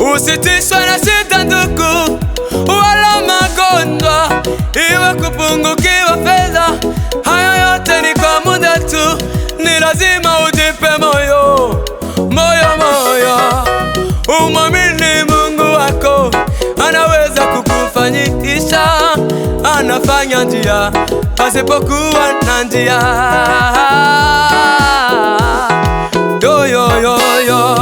usitishwe na shida ndugu, wala magonjwa, iwe kupungukiwa fedha, haya yote ni kwa muda tu. Ni lazima ujipe moyo, moyo, moyo, umwamini Mungu wako, anaweza kukufanyisha, anafanya njia pasipokuwa na njia. Yo, yo, yo, yo.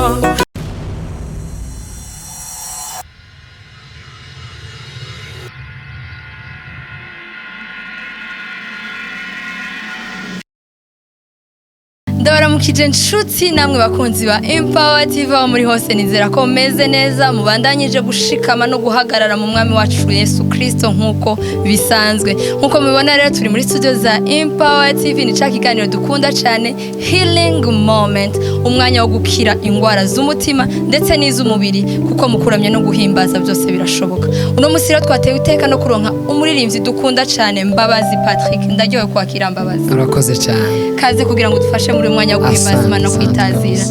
Ndabaramukije nshuti namwe bakunzi ba Empower TV aho muri hose, nizera ko meze neza, mubandanyije gushikama no guhagarara mu mwami wacu Yesu Kristo nkuko bisanzwe. Nkuko mubibona rero turi muri studio za Empower TV, ni ca kiganiro dukunda cyane, Healing Moment, umwanya wo gukira ingwara z'umutima ndetse n'iz'umubiri, kuko mukuramye no guhimbaza byose birashoboka. Uno musi rero twatewe iteka no kuronka umuririmbyi dukunda cyane, Mbabazi Patrick. Ndaryoye kwakira Mbabazi. Urakoze cyane. Kaze kugira ngo dufashe muri umwanya wo guhimbaza Imana no kwitazira.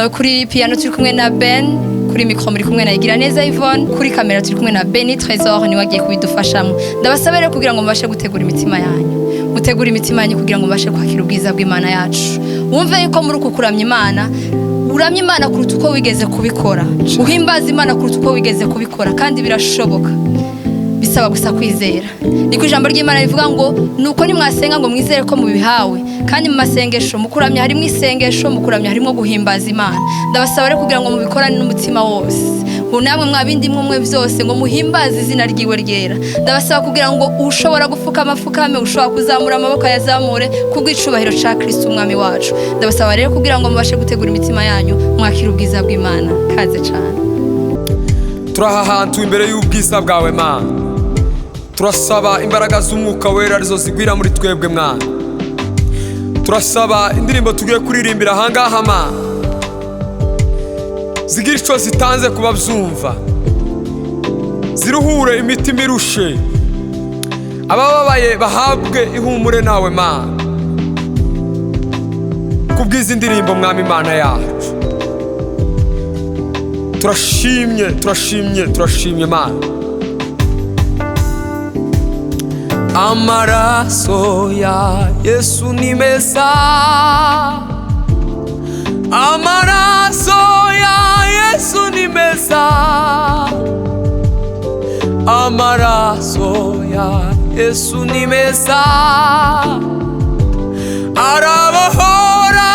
Kuri piano turi kumwe na Ben, kuri micro muri kumwe na Igiraneza Yvonne, kuri kamera turi kumwe na Beni Trésor, ni wagiye kubidufashamo. Ndabasaba rero kugira ngo mubashe gutegura imitima yanyu, mutegura imitima yanyu kugira ngo mubashe kwakira ubwiza bw'Imana yacu. Wumve yuko muri uku kuramya Imana, uramya Imana kuruta uko wigeze kubikora, uhimbaza Imana kuruta uko wigeze kubikora, kandi birashoboka. Bisaba gusa kwizera. Niko ijambo ry'Imana rivuga ngo nuko nimwasenga ngo mwizere ko mubihawe, kandi mu masengesho mukuramya harimo isengesho, mukuramya harimo guhimbaza Imana. Ndabasaba rero kugira ngo mubikorane n'umutima wose, namwe mwabindi mwe byose ngo muhimbaze izina ryiwe ryera. Ndabasaba kugira ngo ushobora gufuka amafukame, ushobora kuzamura amaboko yazamure kubw'icubahiro ca Kristo umwami wacu. Ndabasaba rero kugira ngo mubashe gutegura imitima yanyu, mwakira ubwiza bw'Imana. Kaze cyane. Turahahantu imbere y'ubwiza bwawe Mana, turasaba imbaraga z'umwuka wera arizo zigwira muri twebwe Mwana. Turasaba indirimbo tugiye kuririmbira ahangaha Mana, zigira ico zitanze kuba byumva, ziruhure imitima irushe, abababaye bahabwe ihumure nawe Mana, kubwiza indirimbo Mwami Imana yacu. Turashimye, turashimye, turashimye Mana. Amaraso ya Yesu ni meza, amaraso ya Yesu ni meza, amaraso ya Yesu ni meza, arabohora.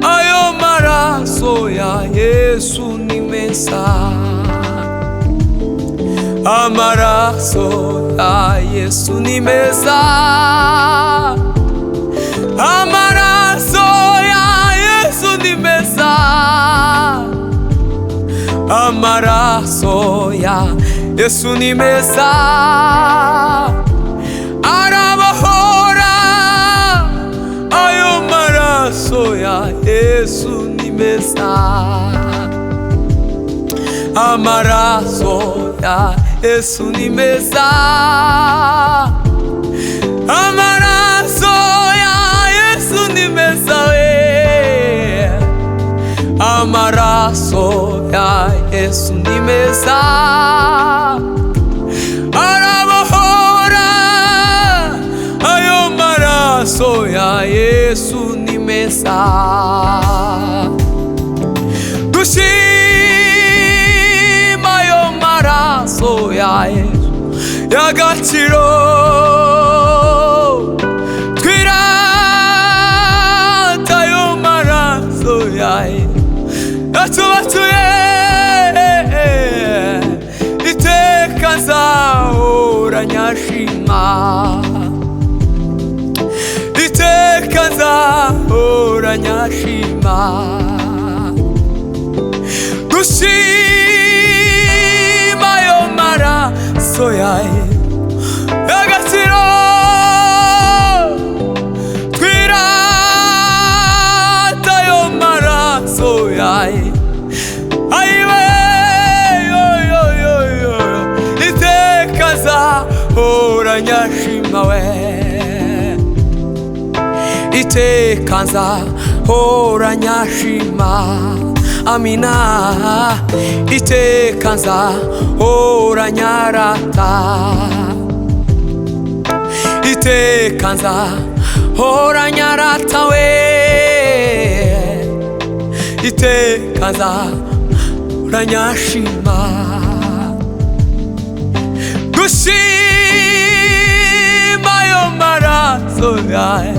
Ayo maraso ya Yesu ni meza, amaraso ya Yesu ni meza, amaraso ya Yesu ni meza, amaraso ya Yesu ni meza, arabohora. Ayo maraso ya Yesu ni meza, amaraso ya Yesu ni meza, amaraso ya Yesu ni meza, amaraso ya Yesu ni meza, arabohora. Ayo maraso ya Yesu ni meza. Amaraso ya Yesu y'agaciro, twirata ayo maraso ya Yesu yatubatuye, iteka nzahora nyashima, iteka nzahora nyashima. Amaraso ya Yesu y'agaciro, twirata ayo maraso ya Yesu. Ayiwe yo yo yo yo, iteka nzahora nyashima we, iteka nzahora nyashima. amina iteka nzahora nyarata iteka nzahora nyarata we iteka nzahora nyashima gushima yo maraso yawe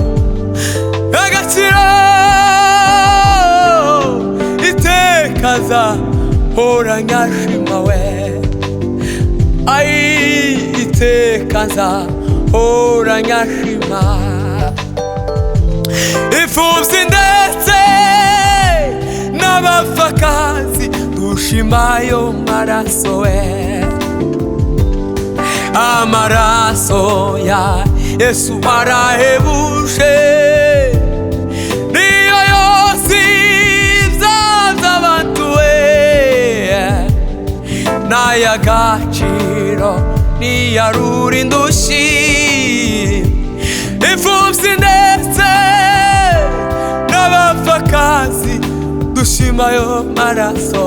agaciro iteka nzahora nyashima we ai iteka nzahora nyashima imfuvyi ndetse n'abapfakazi dushima yo maraso we amaraso ya Yesu arahebuje niyo yosiza z'abantu we n'ay'agaciro niyarura indushi imfuvyi ndetse n'abapfakazi dushima yo maraso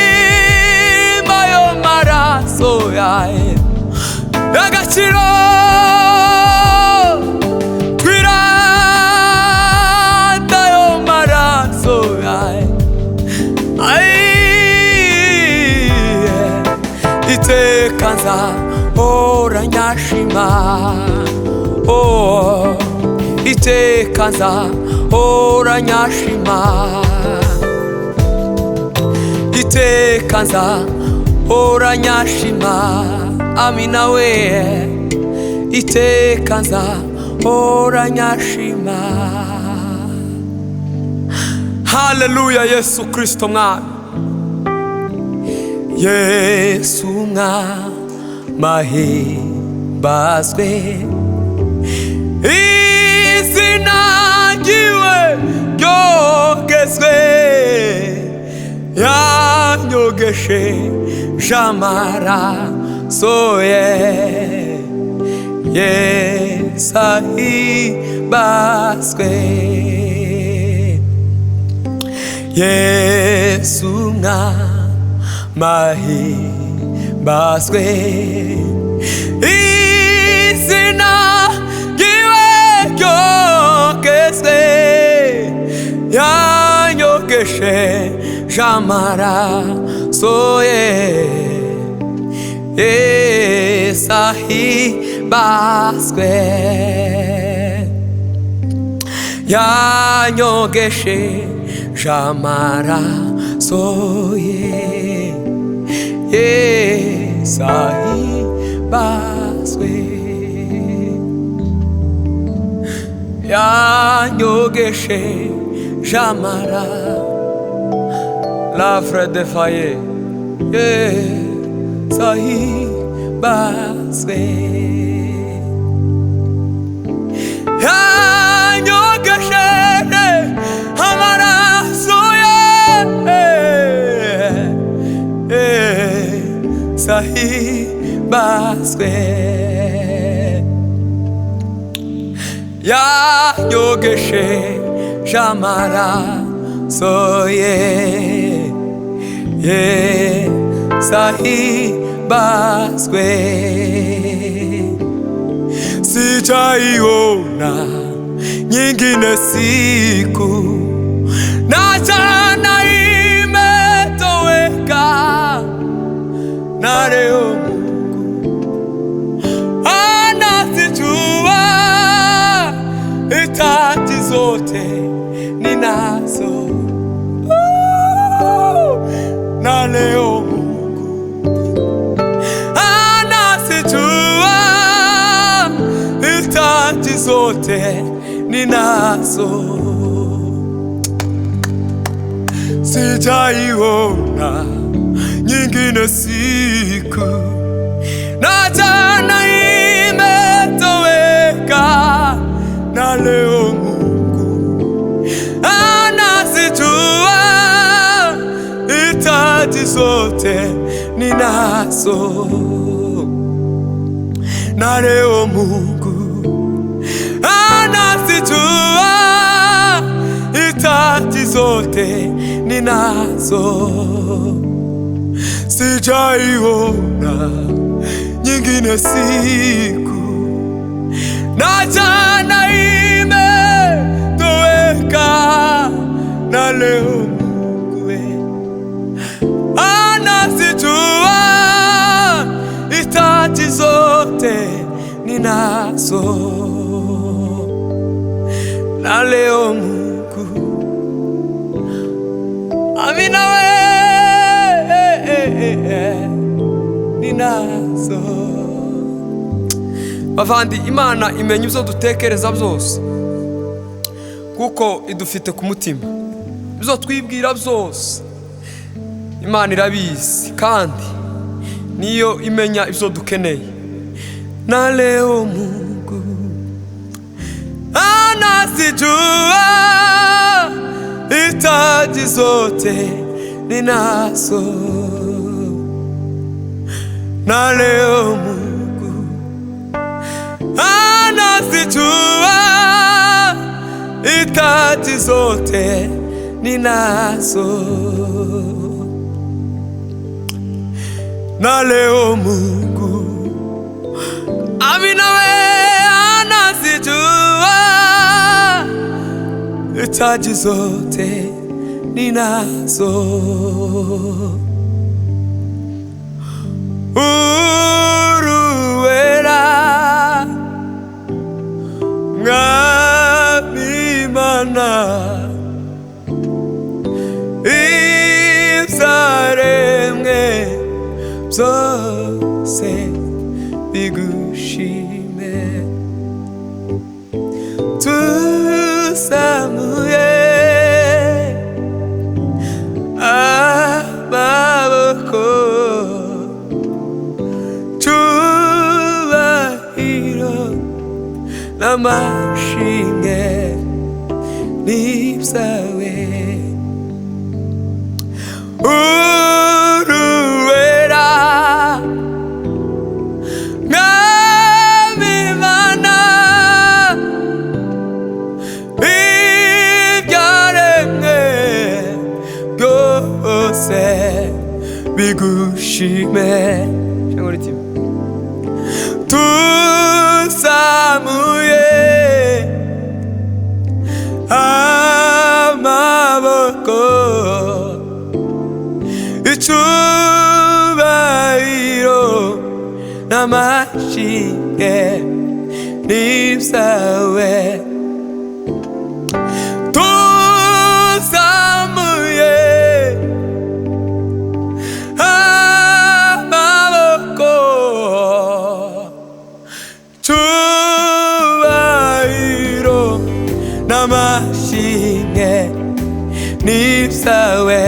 gushima yo maraso yawe agaciro twirata yo maraso yawe iteka nzahora nyashima iteka nzahora nyashima iteka nzahora nyashima amina we iteka nzahora nyashima haleluya Yesu Kristo mwami Yesu mahimbazwe izina ryiwe ryogezwe yanyogeshe jamaraso ye Yesu ahimbazwe Yesu mahimbazwe izina ryiwe ryogezwe yanyogeshe jamaraso ye Yesu ahimbazwe yanyogeshe jamaraso ye Yesu ahimbazwe yanyogeshe jamara l'avre de faye Yesu ahimbazwe yanyogeshe amaraso ye Yesu ahimbazwe yanyogeshe jamaraso ye Yesu ahimbazwe sijaiona nyingine siku na jana imetoweka na leo anazijua hitaji zote ninazo na leo Mungu anazijua hitaji zote ninazo sijaiona nyingine siku na jana imetoweka na leo Mungu anazijua hitaji zote ninazo na leo Mungu anazijua ahadi zote ninazo, sijaiona nyingine siku, na jana imetoweka, na leo Mungu anazijua hitaji zote ninazo, na leo Mungu amina ninazo. Bavandi, Imana imenya ibyo dutekereza byose, kuko idufite ku mutima. Ibyo twibwira byose Imana irabizi, kandi niyo imenya ibyo dukeneye. Na leo Mungu anazijua hitaji zote ninazo, na leo Mungu anazijua hitaji zote ninazo, na leo Mungu amina anazijua hitaji zote ninazo. Uruwera mwabimana ibyaremwe byose bigushime, tuzamuye amaboko, cyubahiro n'amashimwe n'ibyawe. Uruwera mwabimana ibyaremwe byose bigushime, tuzamuye amaboko, icyubahiro n'amashimwe n'ibyawe. Tuzamuye amaboko, icyubahiro n'amashimwe n'ibyawe.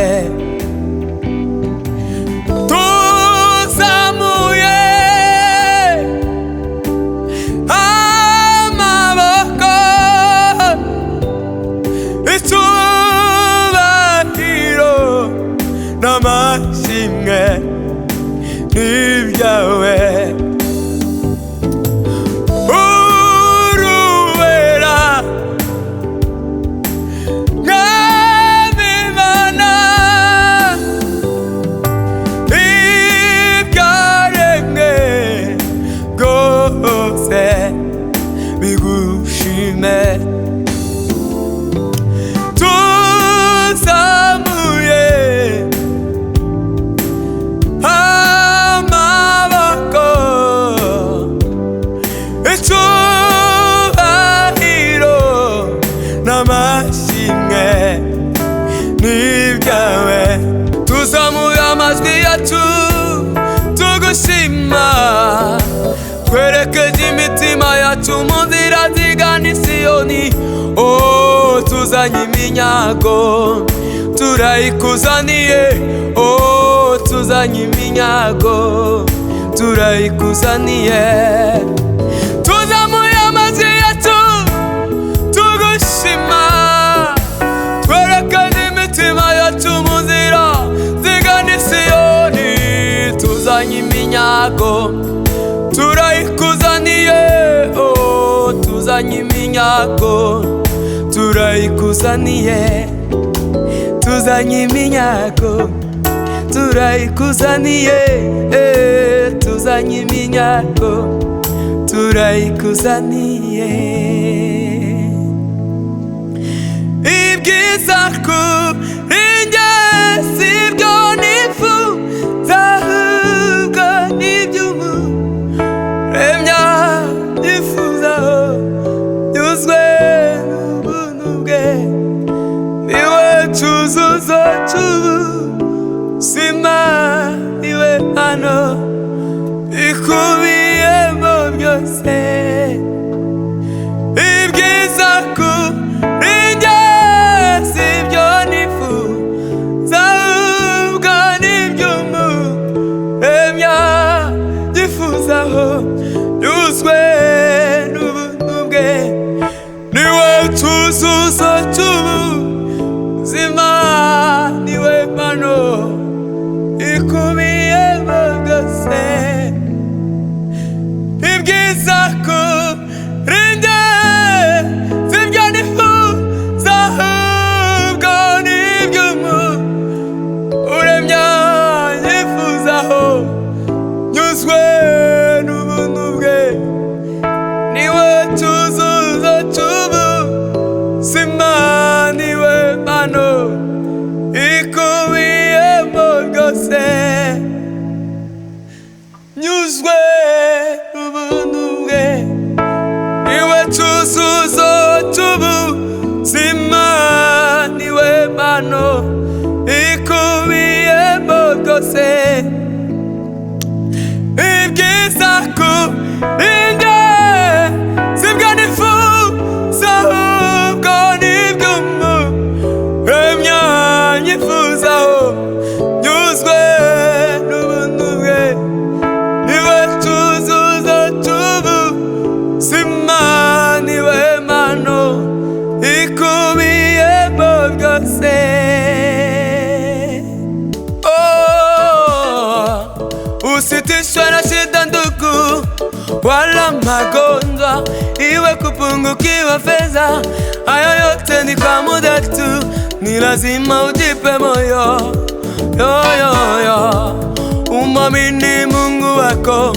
Tuzamuye amaboko, icyubahiro n'amashimwe n'ibyawe. Uruwera mwabimana ibyaremwe byose bigushime, tuzamuye amaboko, icyubahiro n'amashimwe n'ibyawe. Tuzamuye amajwi yacu tugushima, twerekeje imitima yacu mu nzira zigana i Siyoni. Oh, tuzanye iminyago turayikuzaniye, oh, tuzanye iminyago turayikuzaniye. Tuzamuye amajwi yacu tugushima, twerekeje imitima yacu mu nzira zigana i Siyoni. Tuzanye iminyago turayikuzaniye, oh, tuzanye iminyago turayikuzaniye. tuzanye iminyago turayikuzaniye, tuzanye iminyago turayikuzaniye. Ibyiza kuri njye sibyo nifuza, ahubwo n'iby'Umuremyi yifuzaho, nyuzwe n'ubuntu bwe, niwe cyuzuzo cy'ubuzima, niwe hano ikubiyemo byose. Ibyiza kuri njye sibyo nifuza, ahubwo n'iby'Umuremyi yifuzaho, nyuzwe n'ubuntu bwe, niwe cyuzuzo cy'ubuzima, niwe mpano ikubiyemo byose. Ibyiza kuri njye sibyo nifuza, ahubwo n'iby'Umuremyi yifuzaho, nyuzwe n'ubuntu bwe, niwe cyuzuzo cy'ubuzima, niwe mpano ikubiyemo byose. Nyuzwe n'ubuntu bwe, niwe cyuzuzo cy'ubuzima, niwe mpano ikubiyemo byose. Ibyiza kuri njye sibyo nifuza, ahubwo n'iby'Umuremyi yifuzaho, nyuzwe n'ubuntu bwe, niwe cyuzuzo cy'ubuzima, niwe mpano ikubiyemo byose. Usitishwe na shida ndugu, wala magonjwa, iwe kupungukiwa fedha, hayo yote ni kwa muda tu, ni lazima ujipe moyo. Umwamini Mungu wako,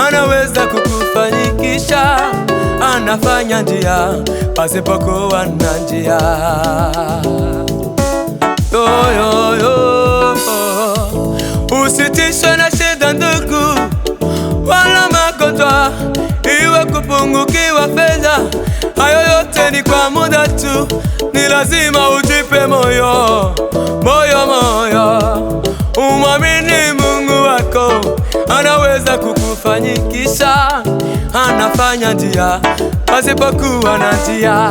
anaweza kukufanikisha, anafanya njia pasipokuwa na njia. Usitishwe na shida ndugu, wala magonjwa, iwe kupungukiwa fedha, hayo yote ni kwa muda tu, ni lazima ujipe moyo. Umwamini Mungu wako, anaweza kukufanikisha, anafanya njia pasipokuwa na njia.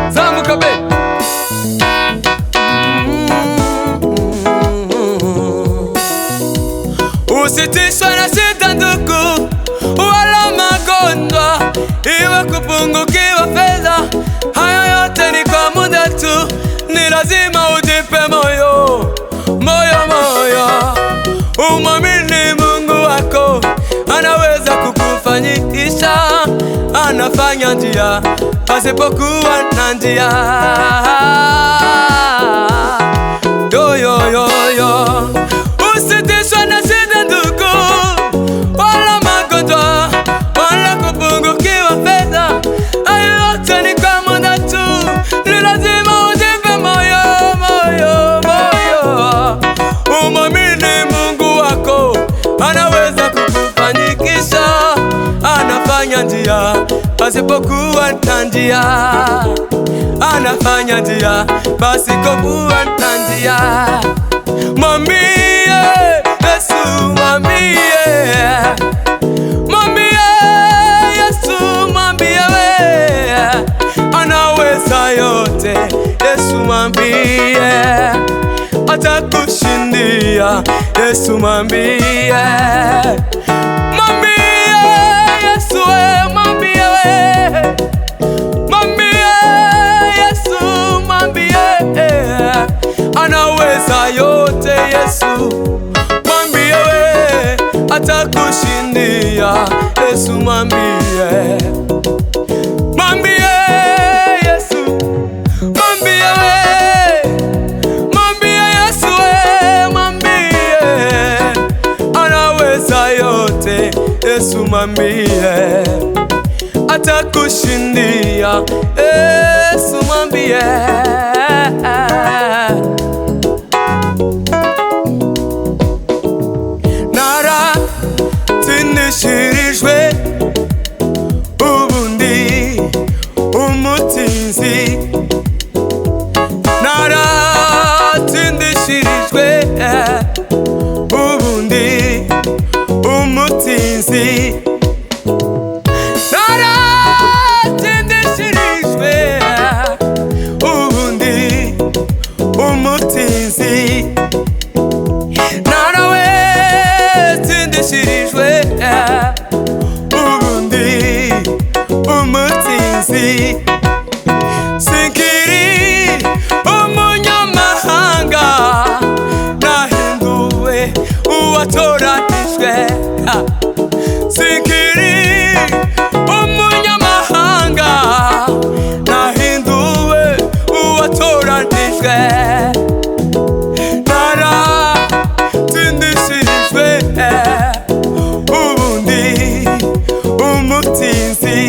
Zamuka be. Usitishwe na shida ndugu, wala magonjwa, iwe kupungukiwa fedha, hayo yote ni kwa muda tu, ni lazima ujipe moyo. Umwamini Mungu wako, anaweza kukufanikisha, anafanya njia pasipokuwa na njia. Usitishwe na shida ndugu, wala magonjwa, wala kupungukiwa fedha, hayo yote ni kwa muda tu, ni lazima ujipe moyo. Umwamini Mungu wako, anaweza kukufanikisha, anafanya njia pasipokuwa na njia, anafanya njia pasipokuwa na njia. Mwambie Yesu, mwambie Yesu, mwambie anaweza yote. Yesu mwambie atakushindia. Yesu mwambie Yesu, mwambie Yesu, mwambie anaweza yote. Yesu mwambie atakushindia. Yesu mwambie Yesu, mwambie mwambie atakushindia. Yesu mwambie. Naratsindishirijwe ubundi umutinzi. Naratsindishirijwe ubundi umutinzi. Naratsindishirijwe ubundi umutinzi. Narawe tsindishirijwe ubundi umutinzi. Sinkiri umunyamahanga, nahinduwe uwatoranijwe. Sinkiri umunyamahanga, nahinduwe uwatoranijwe. Naratsindishirijwe ubundi umutinzi.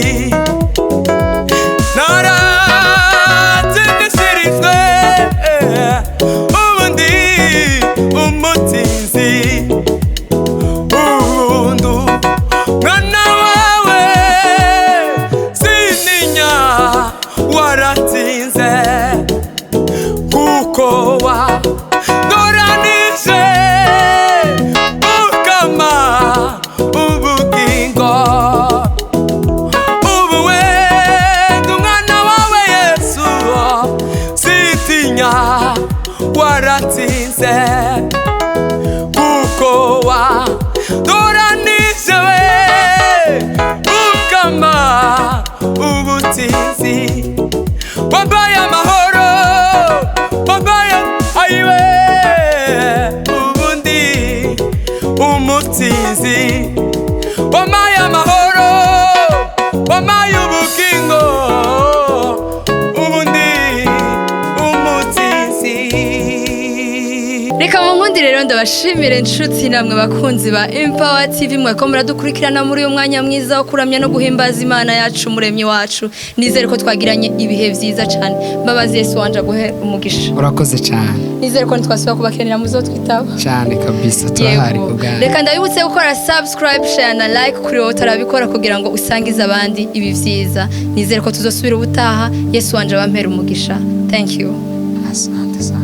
Naratsindishirijwe ubundi umutinzi. Ubundu mwana wawe sininya, waratsinze kuko wadoranije ukama ubugingo. Ubu wenda umwana wawe Yesu sitinya, waratsinze kuko wadoranije we ukama ubutsinzi. Wambaye amahoro, wambaye ayiwe ubundi umutsinzi. Wambaye amahoro, wambaye ubugingo, ubundi umutsinzi. Reka munkundi rero ndabashimire inshuti namwe bakunzi ba Empower TV, mwako muradukurikirana muri uyu mwanya mwiza wo kuramya no guhimbaza Imana yacu muremyi wacu. Nizere ko twagiranye ibihe vyiza cyane. Mbabazi Yesu wanje aguhe umugisha. Urakoze cyane. Nizere ko ntwasuba kubakenera muzo twitaba cyane kabisa, turahari kugana. Reka ndabibutse gukora subscribe, share na like kuri wowe utarabikora kugira ngo usangize abandi ibi vyiza. Nizere ko tuzosubira ubutaha. Yesu wanje abampera umugisha. Thank you. Asante sana.